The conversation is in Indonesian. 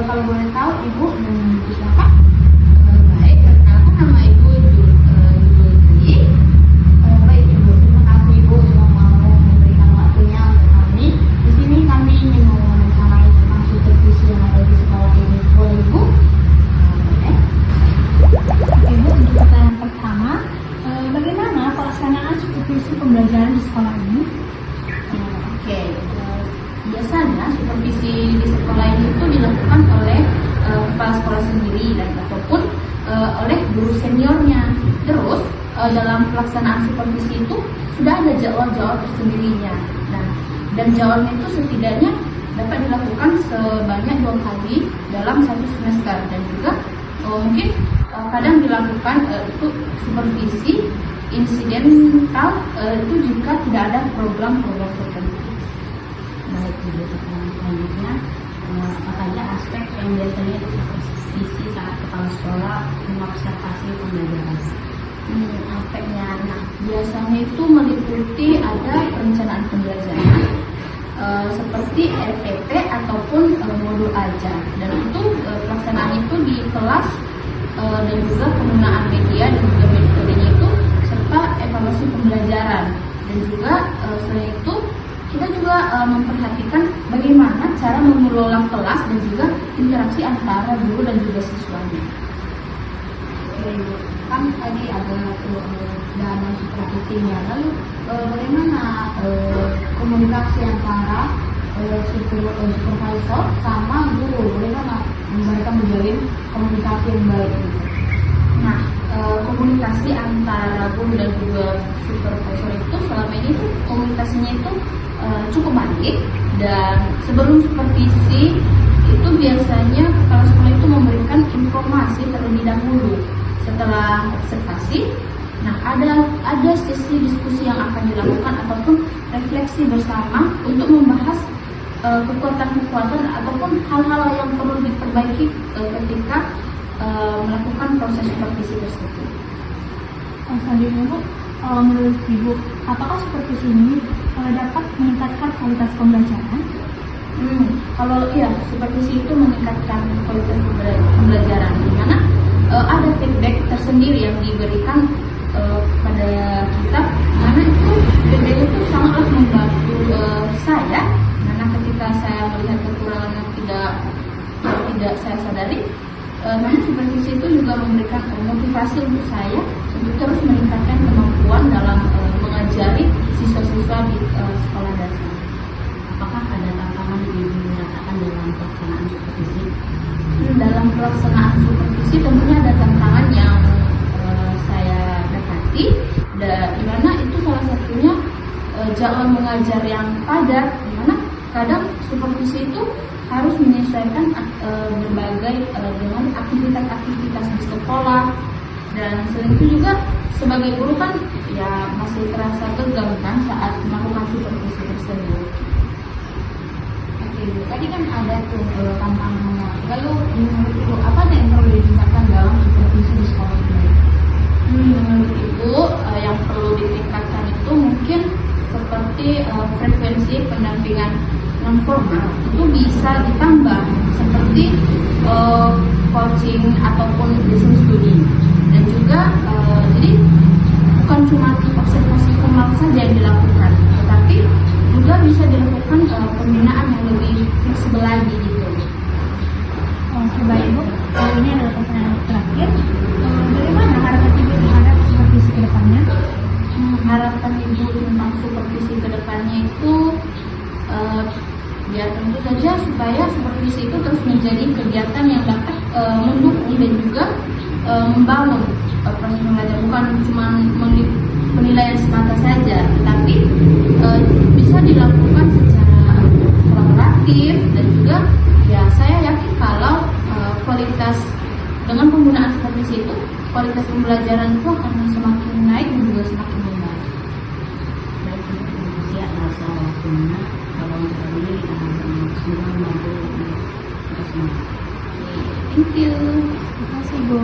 Kalau boleh tahu Ibu dan Ibu siapa? Baik, perkenalkan nama Ibu Julti. Baik Ibu, terima kasih Ibu sudah mau memberikan waktunya untuk kami. Di sini kami ingin mewawancarai tentang supervisi yang ada di sekolah ini. Boleh Ibu? Boleh. Ibu, untuk pertanyaan pertama, bagaimana pelaksanaan supervisi pembelajaran di sekolah ini? Oke, biasanya supervisi di sekolah ini itu dilakukan oleh kepala sekolah sendiri dan ataupun oleh guru seniornya. Terus dalam pelaksanaan supervisi itu sudah ada jadwal-jadwal tersendirinya. Nah, dan jadwalnya itu setidaknya dapat dilakukan sebanyak 2 kali dalam 1 semester dan juga mungkin kadang dilakukan itu supervisi insidental itu jika tidak ada program-program tertentu. Baik, Ibu, pertanyaan selanjutnya, apa saja aspek yang biasanya supervisi saat kepala sekolah mengobservasi pembelajaran? Aspeknya, nah biasanya itu meliputi ada perencanaan pembelajaran seperti RPP ataupun modul ajar, dan itu pelaksanaan itu di kelas dan juga penggunaan media dan juga metodenya itu serta evaluasi pembelajaran, dan juga selain itu kita juga memperhatikan bagaimana cara mengelola kelas dan juga interaksi antara guru dan juga siswanya. Oke Ibu, kan tadi ada dana supervisinya. Lalu bagaimana komunikasi antara supervisor sama guru? Bagaimana mereka menjalin komunikasi yang baik? Nah, komunikasi antara guru dan juga supervisor itu selama ini tuh komunikasinya itu cukup baik, dan sebelum supervisi itu biasanya kepala sekolah itu memberikan informasi terlebih dahulu. Setelah observasi, nah ada sesi diskusi yang akan dilakukan ataupun refleksi bersama untuk membahas kekuatan-kekuatan ataupun hal-hal yang perlu diperbaiki ketika melakukan proses supervisi tersebut. Selanjutnya Bu, menurut Ibu, apakah supervisi ini dapat meningkatkan kualitas pembelajaran? Kalau iya, supervisi itu meningkatkan kualitas pembelajaran, di mana ada feedback tersendiri yang diberikan pada kita, mana itu feedback itu sangatlah membantu saya, karena ketika saya melihat kekurangan yang tidak saya sadari, namun supervisi itu juga memberikan motivasi untuk saya untuk terus meningkatkan kemampuan dalam mengajari siswa-siswa di sekolah dasar. Apakah ada tantangan yang Ibu rasakan dalam pelaksanaan supervisi? Dalam pelaksanaan supervisi tentunya ada tantangan yang saya dapati, di mana itu salah satunya jadwal mengajar yang padat, di mana kadang supervisi itu harus menyesuaikan berbagai dengan aktivitas-aktivitas di sekolah, dan selain itu juga sebagai guru kan ya masih terasa tegang kan saat melakukan supervisi tersebut. Oke Ibu, tadi kan ada tuh tantangannya. Lalu menurut Ibu, apa yang perlu ditingkatkan dalam supervisi di sekolah ini? Menurut Ibu, yang perlu ditingkatkan itu mungkin seperti frekuensi pendampingan non formal itu bisa ditambah, seperti coaching ataupun business studi, dan juga jadi bukan cuma observasi formal saja yang dilakukan, tetapi juga bisa dilakukan pembinaan yang lebih fleksibel lagi gitu. Oke baik Ibu, ini adalah pertanyaan terakhir. Bagaimana harapan Ibu terhadap supervisi ke depannya? Harapan Ibu tentang supervisi ke depannya itu ya tentu saja supaya supervisi itu terus menjadi kegiatan yang dapat mendukung dan juga membangun proses belajar, bukan cuma penilaian semata saja, tetapi bisa dilakukan secara kolaboratif, dan juga ya saya yakin kalau kualitas dengan penggunaan supervisi itu kualitas pembelajaran itu akan semakin naik dan juga semakin membaik. Baik, terima kasih atas waktunya. Kalau untuk hari ini kita akan semua membantu kita semua. Thank you. Terima kasih Bu.